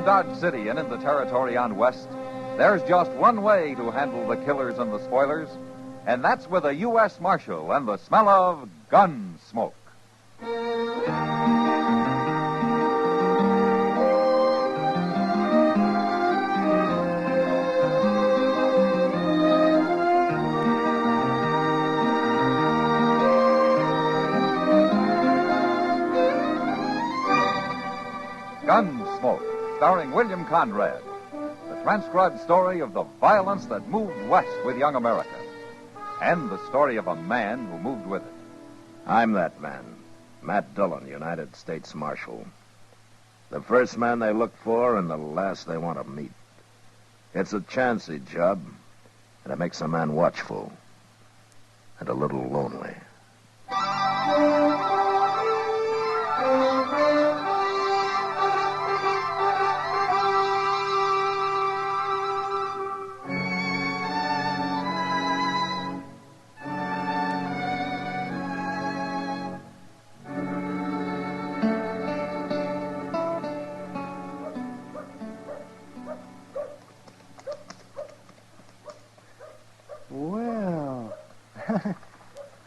Dodge City and in the territory on West, there's just one way to handle the killers and the spoilers, and that's with a U.S. Marshal and the smell of Gunsmoke. Gunsmoke, starring William Conrad. The transcribed story of the violence that moved west with young America. And the story of a man who moved with it. I'm that man, Matt Dillon, United States Marshal. The first man they look for and the last they want to meet. It's a chancy job, and it makes a man watchful and a little lonely.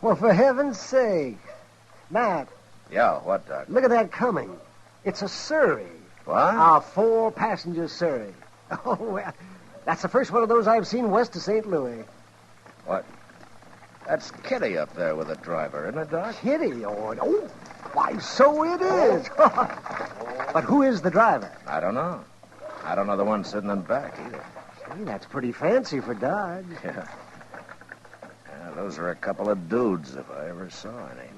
Well, for heaven's sake. Matt. Yeah, what, Doc? Look at that coming. It's a Surrey. What? A 4-passenger Surrey. Oh, well, that's the first one of those I've seen west of St. Louis. What? That's Kitty up there with the driver, isn't it, Doc? Kitty? Oh, why, so it is. But who is the driver? I don't know. I don't know the one sitting in back either. Gee, that's pretty fancy for Dodge. Yeah. Those are a couple of dudes, if I ever saw any.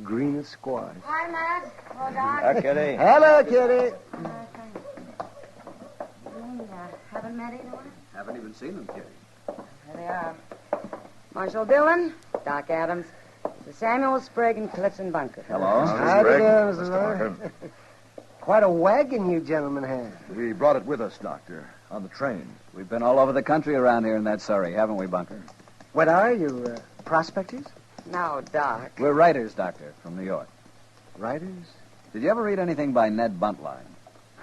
Green as squash. Hi, Matt. Hello, Doc. Hi, Kitty. Hello, Kitty. Haven't met anyone? Haven't even seen them, Kitty. There they are. Marshal Dillon, Doc Adams, Sir Samuel Sprague, and Clifton Bunker. Hello. How do you do, Mr. Mr. Bunker. Quite a wagon you gentlemen have. We brought it with us, Doctor, on the train. We've been all over the country around here in that Surrey, haven't we, Bunker? What are you, prospectors? No, Doc. We're writers, Doctor, from New York. Writers? Did you ever read anything by Ned Buntline?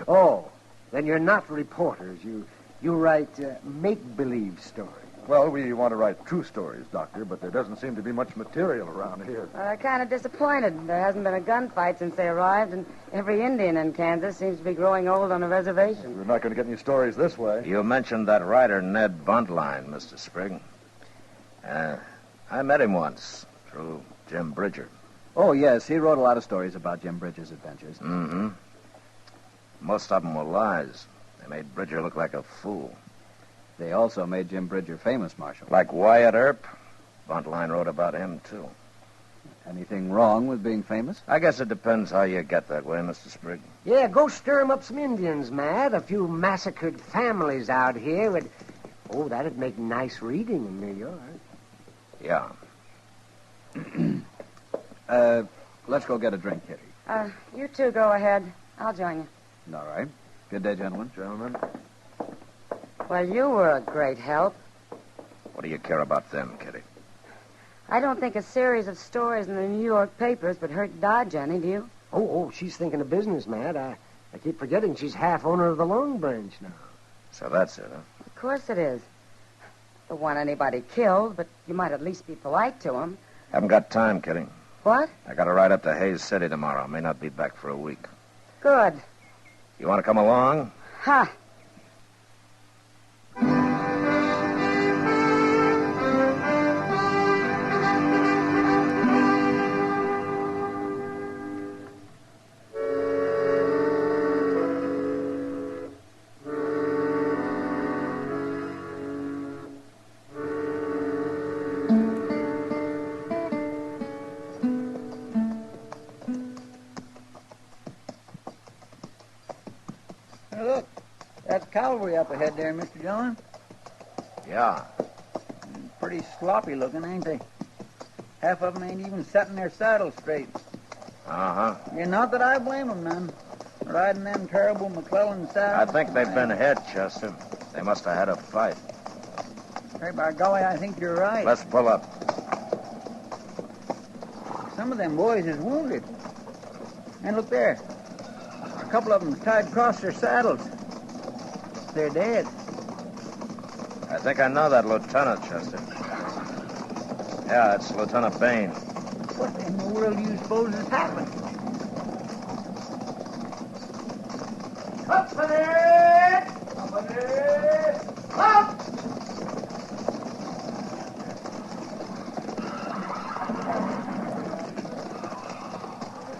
Oh, then you're not reporters. You write make-believe stories. Well, we want to write true stories, Doctor, but there doesn't seem to be much material around here. They're kind of disappointed. There hasn't been a gunfight since they arrived, and every Indian in Kansas seems to be growing old on a reservation. We're not going to get any stories this way. You mentioned that writer, Ned Buntline, Mr. Sprague. I met him once through Jim Bridger. Oh, yes, he wrote a lot of stories about Jim Bridger's adventures. Mm-hmm. Most of them were lies. They made Bridger look like a fool. They also made Jim Bridger famous, Marshal. Like Wyatt Earp, Buntline wrote about him, too. Anything wrong with being famous? I guess it depends how you get that way, Mr. Sprague. Yeah, go stir 'em up some Indians, Matt. A few massacred families out here would... Oh, that'd make nice reading in New York. Yeah. Let's go get a drink, Kitty. You two go ahead. I'll join you. All right. Good day, gentlemen. Gentlemen. Well, you were a great help. What do you care about them, Kitty? I don't think a series of stories in the New York papers would hurt Dodge any, do you? Oh, she's thinking of business, Matt. I keep forgetting she's half owner of the Long Branch now. So that's it, huh? Of course it is. Don't want anybody killed, but you might at least be polite to them. Haven't got time, Kitty. What? I got to ride up to Hayes City tomorrow. May not be back for a week. Good. You want to come along? Ha! Look, that's cavalry up ahead there, Mr. Dillon. Yeah. Pretty sloppy looking, ain't they? Half of them ain't even setting their saddles straight. Uh-huh. Yeah, not that I blame them, none. Riding them terrible McClellan I saddles. think they've been hit, Chester. They must have had a fight. Hey, by golly, I think you're right. Let's pull up. Some of them boys is wounded. And look there. A couple of them tied across their saddles. they're dead. I think I know that lieutenant, Chester. Yeah, it's Lieutenant Bain. What in the world do you suppose has happened?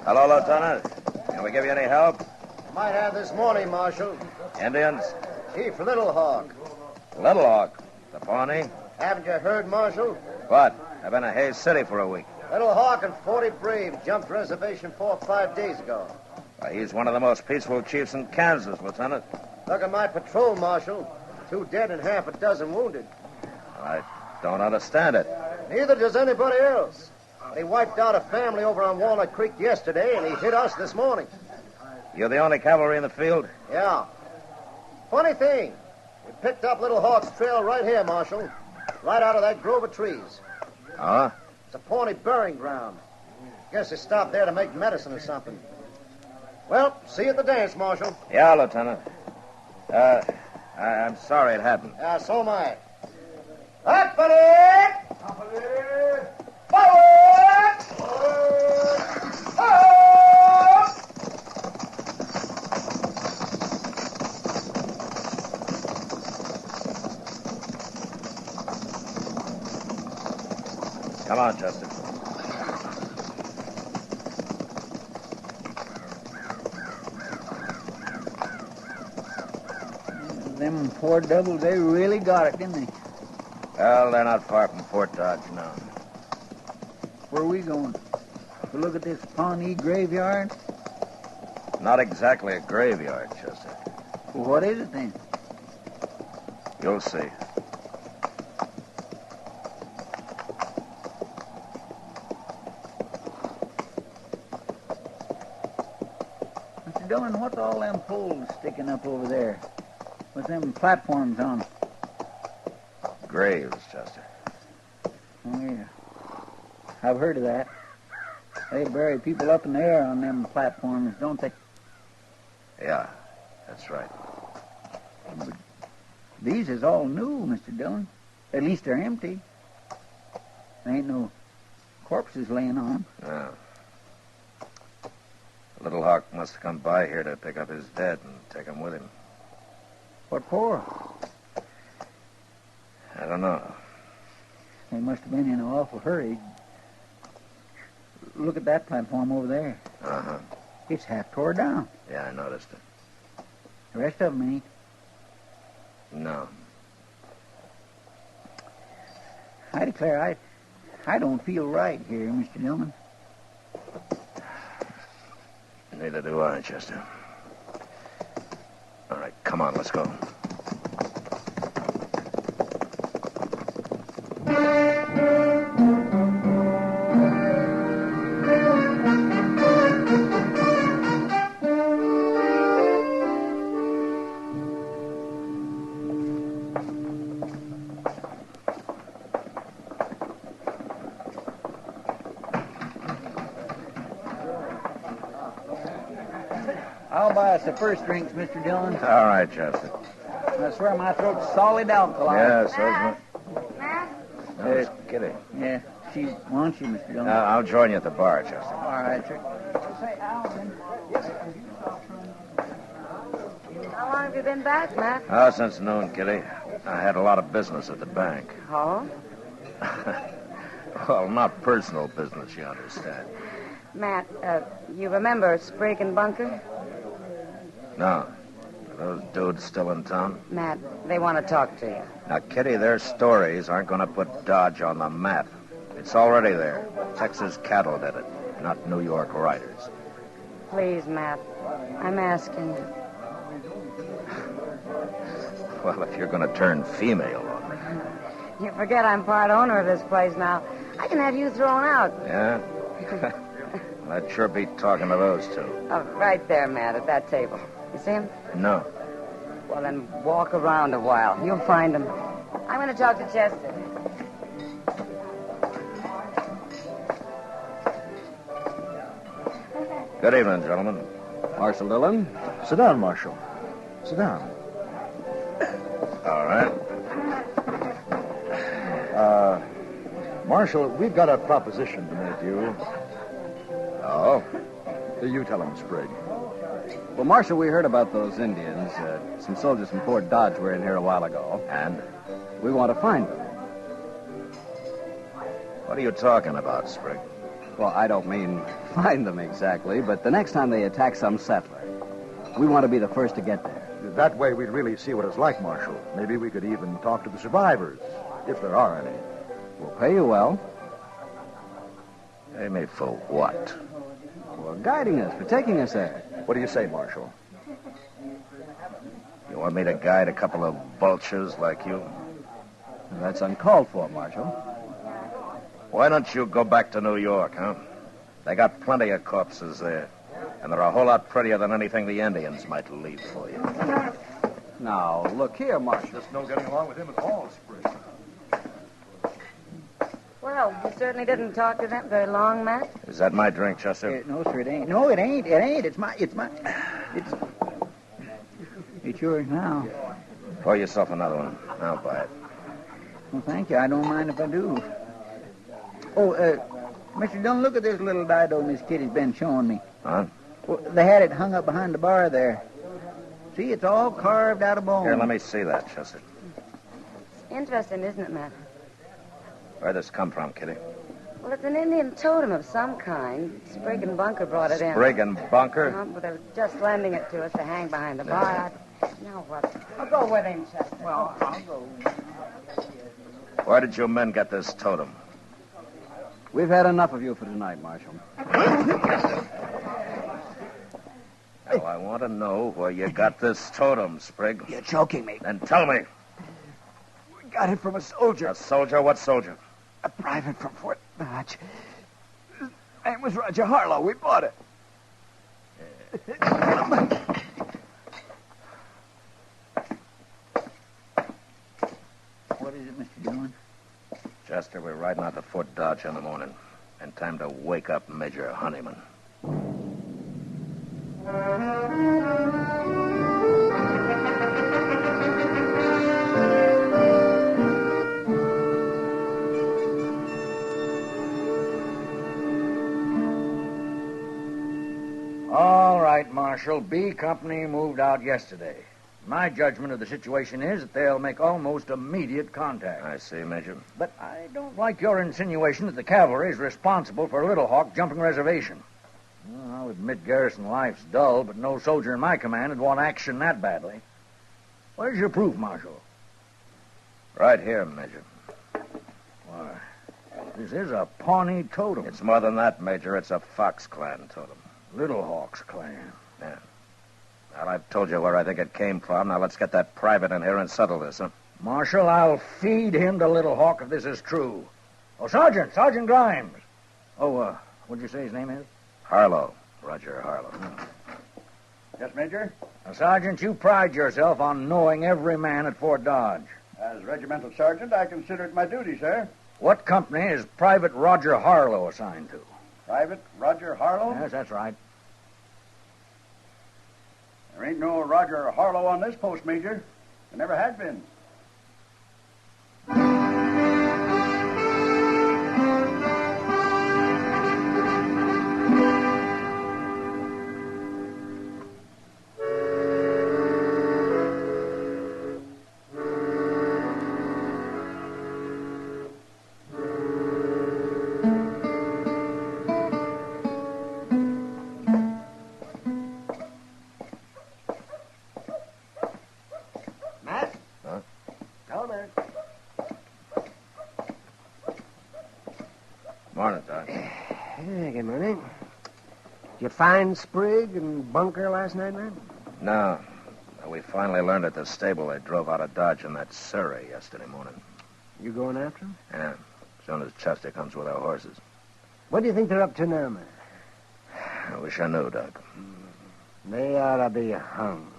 Hello, Lieutenant. Can we give you any help? Might have this morning, Marshal. Indians? Chief Little Hawk. Little Hawk. The Pawnee? Haven't you heard, Marshal? What? I've been in Hays City for a week. Little Hawk and 40 Brave jumped reservation 4 or 5 days ago. Why, he's one of the most peaceful chiefs in Kansas, Lieutenant. Look at my patrol, Marshal. 2 dead and half a dozen wounded. I don't understand it. Neither does anybody else. They wiped out a family over on Walnut Creek yesterday, and he hit us this morning. You're the only cavalry in the field? Yeah. Funny thing, we picked up Little Hawk's trail right here, Marshal. Right out of that grove of trees. Huh? It's a Pawnee burying ground. Guess they stopped there to make medicine or something. Well, see you at the dance, Marshal. Yeah, Lieutenant. I'm sorry it happened. Yeah, so am I. Company! Company! Forward! Forward! Up! Come on, Chester. Them poor devils, they really got it, didn't they? Well, they're not far from Fort Dodge now. Where are we going? To look at this Pawnee graveyard? Not exactly a graveyard, Chester. Well, what is it then? You'll see. Mr. Dillon, what's all them poles sticking up over there? With them platforms on them? Graves, Chester. Oh, yeah. I've heard of that. They bury people up in the air on them platforms, don't they? Yeah, that's right. But these is all new, Mr. Dillon. At least they're empty. There ain't no corpses laying on them. Yeah. Little Hawk must have come by here to pick up his dead and take him with him. What for? I don't know. They must have been in an awful hurry. Look at that platform over there. Uh-huh. It's half tore down. Yeah, I noticed it. The rest of them ain't. No. I declare, I don't feel right here, Mr. Dillon. Neither do I, Chester. All right, come on, let's go. I'll buy us the first drinks, Mr. Dillon. All right, Chester. I swear my throat's solid alkali. Yeah, so's my... Matt? No, it's Kitty. Yeah, she wants you, Mr. Dillon. I'll join you at the bar, Chester. All right, sir. How long have you been back, Matt? Oh, since noon, Kitty. I had a lot of business at the bank. Oh? Well, not personal business, you understand. Matt, you remember Spriggan Bunker? No. Are those dudes still in town? Matt, they want to talk to you. Now, Kitty, their stories aren't going to put Dodge on the map. It's already there. Texas cattle did it, not New York writers. Please, Matt, I'm asking you. Well, if you're going to turn female on me. You forget I'm part owner of this place now. I can have you thrown out. Yeah? Well, I'd sure be talking to those two. Oh, right there, Matt, at that table. You see him? No. Well, then walk around a while. You'll find him. I'm going to talk to Chester. Good evening, gentlemen. Marshal Dillon. Sit down, Marshal. Sit down. All right. Marshal, we've got a proposition to make you. Oh? You tell him, Sprague. Well, Marshal, we heard about those Indians. Some soldiers from Fort Dodge were in here a while ago. And? We want to find them. What are you talking about, Sprague? Well, I don't mean find them exactly, but the next time they attack some settler, we want to be the first to get there. That way we'd really see what it's like, Marshal. Maybe we could even talk to the survivors, if there are any. We'll pay you well. Pay me for what? For guiding us, for taking us there. What do you say, Marshal? You want me to guide a couple of vultures like you? That's uncalled for, Marshal. Why don't you go back to New York, huh? They got plenty of corpses there. And they're a whole lot prettier than anything the Indians might leave for you. Now, look here, Marshal. Just no getting along with him at all, Sprague. Well, you certainly didn't talk to them very long, Matt. Is that my drink, Chester? No, sir, it ain't. No, it ain't. It ain't. It's yours now. Pour yourself another one. I'll buy it. Well, thank you. I don't mind if I do. Oh, Mr. Dillon, look at this little dido Miss Kitty's been showing me. Huh? Well, they had it hung up behind the bar there. See, it's all carved out of bone. Here, let me see that, Chester. Interesting, isn't it, Matt? Where'd this come from, Kitty? Well, it's an Indian totem of some kind. Sprague and Bunker brought it in. Sprague and Bunker? But they were just lending it to us to hang behind the bar. Now what? I'll go with him, Chester. Well, I'll go. Where did you men get this totem? We've had enough of you for tonight, Marshal. Well, I want to know where you got this totem, Sprague. You're choking me. Then tell me. We got it from a soldier. A soldier? What soldier? A private from Fort Dodge. His name was Roger Harlow. We bought it. What is it, Mr. Dillon? Chester, we're riding out to Fort Dodge in the morning. And time to wake up Major Honeyman. All right, Marshal. B Company moved out yesterday. My judgment of the situation is that they'll make almost immediate contact. I see, Major. But I don't like your insinuation that the cavalry is responsible for Little Hawk jumping reservation. Well, I'll admit garrison life's dull, but no soldier in my command would want action that badly. Where's your proof, Marshal? Right here, Major. Why, this is a Pawnee totem. It's more than that, Major. It's a Fox Clan totem. Little Hawk's clan. Yeah. Well, I've told you where I think it came from. Now let's get that private in here and settle this, huh? Marshal, I'll feed him to Little Hawk if this is true. Oh, Sergeant Grimes. Oh, what'd you say his name is? Harlow. Roger Harlow. Yes, Major? Now, Sergeant, you pride yourself on knowing every man at Fort Dodge. As regimental sergeant, I consider it my duty, sir. What company is Private Roger Harlow assigned to? Private Roger Harlow? Yes, that's right. There ain't no Roger Harlow on this post, Major. There never had been. Morning, Doc. Good morning. Did you find Sprague and Bunker last night, man? No. We finally learned at the stable they drove out of Dodge in that Surrey yesterday morning. You going after them? Yeah. As soon as Chester comes with our horses. What do you think they're up to now, man? I wish I knew, Doc. They ought to be hung.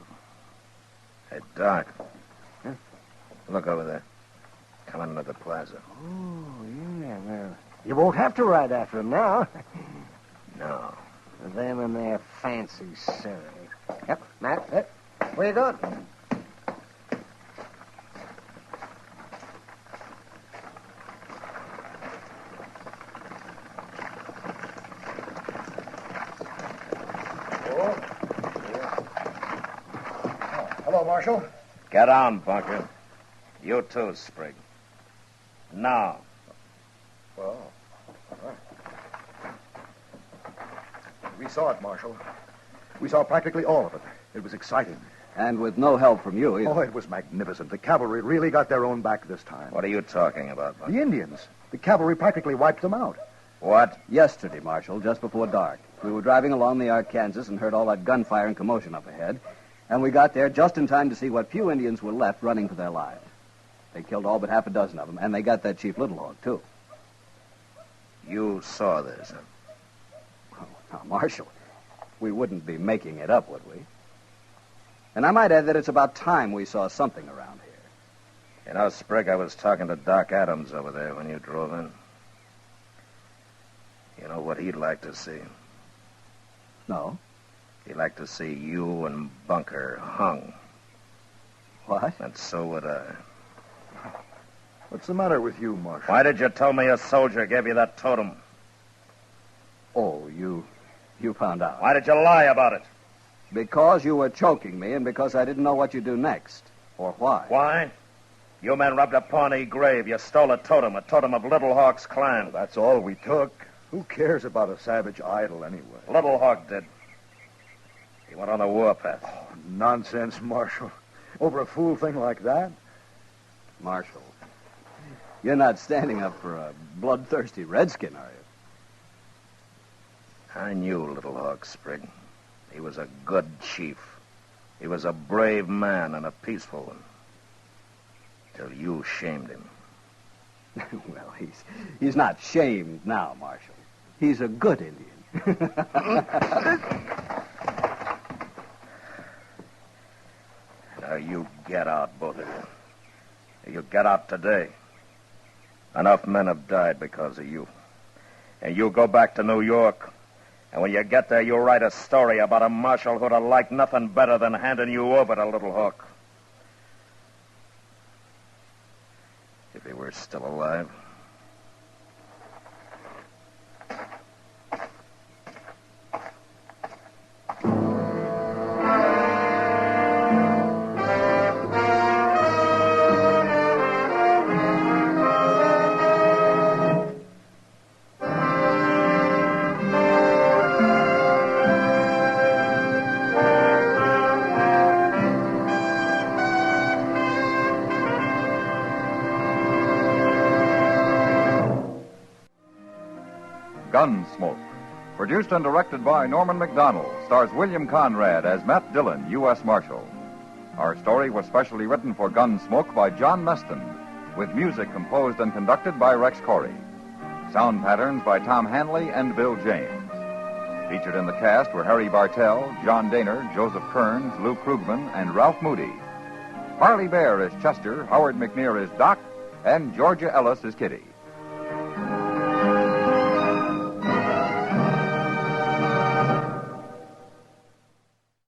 Hey, Doc. Huh? Look over there. Coming into the plaza. Oh, yeah, well, you won't have to ride after them now. No. Them and their fancy Surrey. Yep, Matt, where you going? go, Marshal. Get on, Bunker. You too, Sprig. Now. Well, all right. We saw it, Marshal. We saw practically all of it. It was exciting. And with no help from you either. Oh, it was magnificent. The cavalry really got their own back this time. What are you talking about, Bunker? The Indians. The cavalry practically wiped them out. What? Yesterday, Marshal, just before dark. We were driving along the Arkansas and heard all that gunfire and commotion up ahead. And we got there just in time to see what few Indians were left running for their lives. They killed all but half a dozen of them, and they got that Chief Little Hawk, too. You saw this, huh? Oh, now, Marshal, we wouldn't be making it up, would we? And I might add that it's about time we saw something around here. You know, Sprig, I was talking to Doc Adams over there when you drove in. You know what he'd like to see? No? He'd like to see you and Bunker hung. What? And so would I. What's the matter with you, Marshal? Why did you tell me a soldier gave you that totem? Oh, you found out. Why did you lie about it? Because you were choking me and because I didn't know what you'd do next. Or why. Why? You men robbed a Pawnee grave. You stole a totem of Little Hawk's clan. Well, that's all we took. Who cares about a savage idol anyway? Little Hawk did. He went on the warpath. Oh, nonsense, Marshal. Over a fool thing like that? Marshal, you're not standing up for a bloodthirsty redskin, are you? I knew Little Hawk, Sprig. He was a good chief. He was a brave man and a peaceful one. Till you shamed him. Well, he's not shamed now, Marshal. He's a good Indian. Now you get out, both of you. You get out today. Enough men have died because of you. And you go back to New York. And when you get there, you write a story about a marshal who'd have liked nothing better than handing you over to Little Hawk. If he were still alive. Gunsmoke. Produced and directed by Norman McDonald, stars William Conrad as Matt Dillon, U.S. Marshal. Our story was specially written for Gunsmoke by John Meston, with music composed and conducted by Rex Corey. Sound patterns by Tom Hanley and Bill James. Featured in the cast were Harry Bartell, John Daner, Joseph Kearns, Lou Krugman, and Ralph Moody. Harley Bear is Chester, Howard McNear is Doc, and Georgia Ellis is Kitty.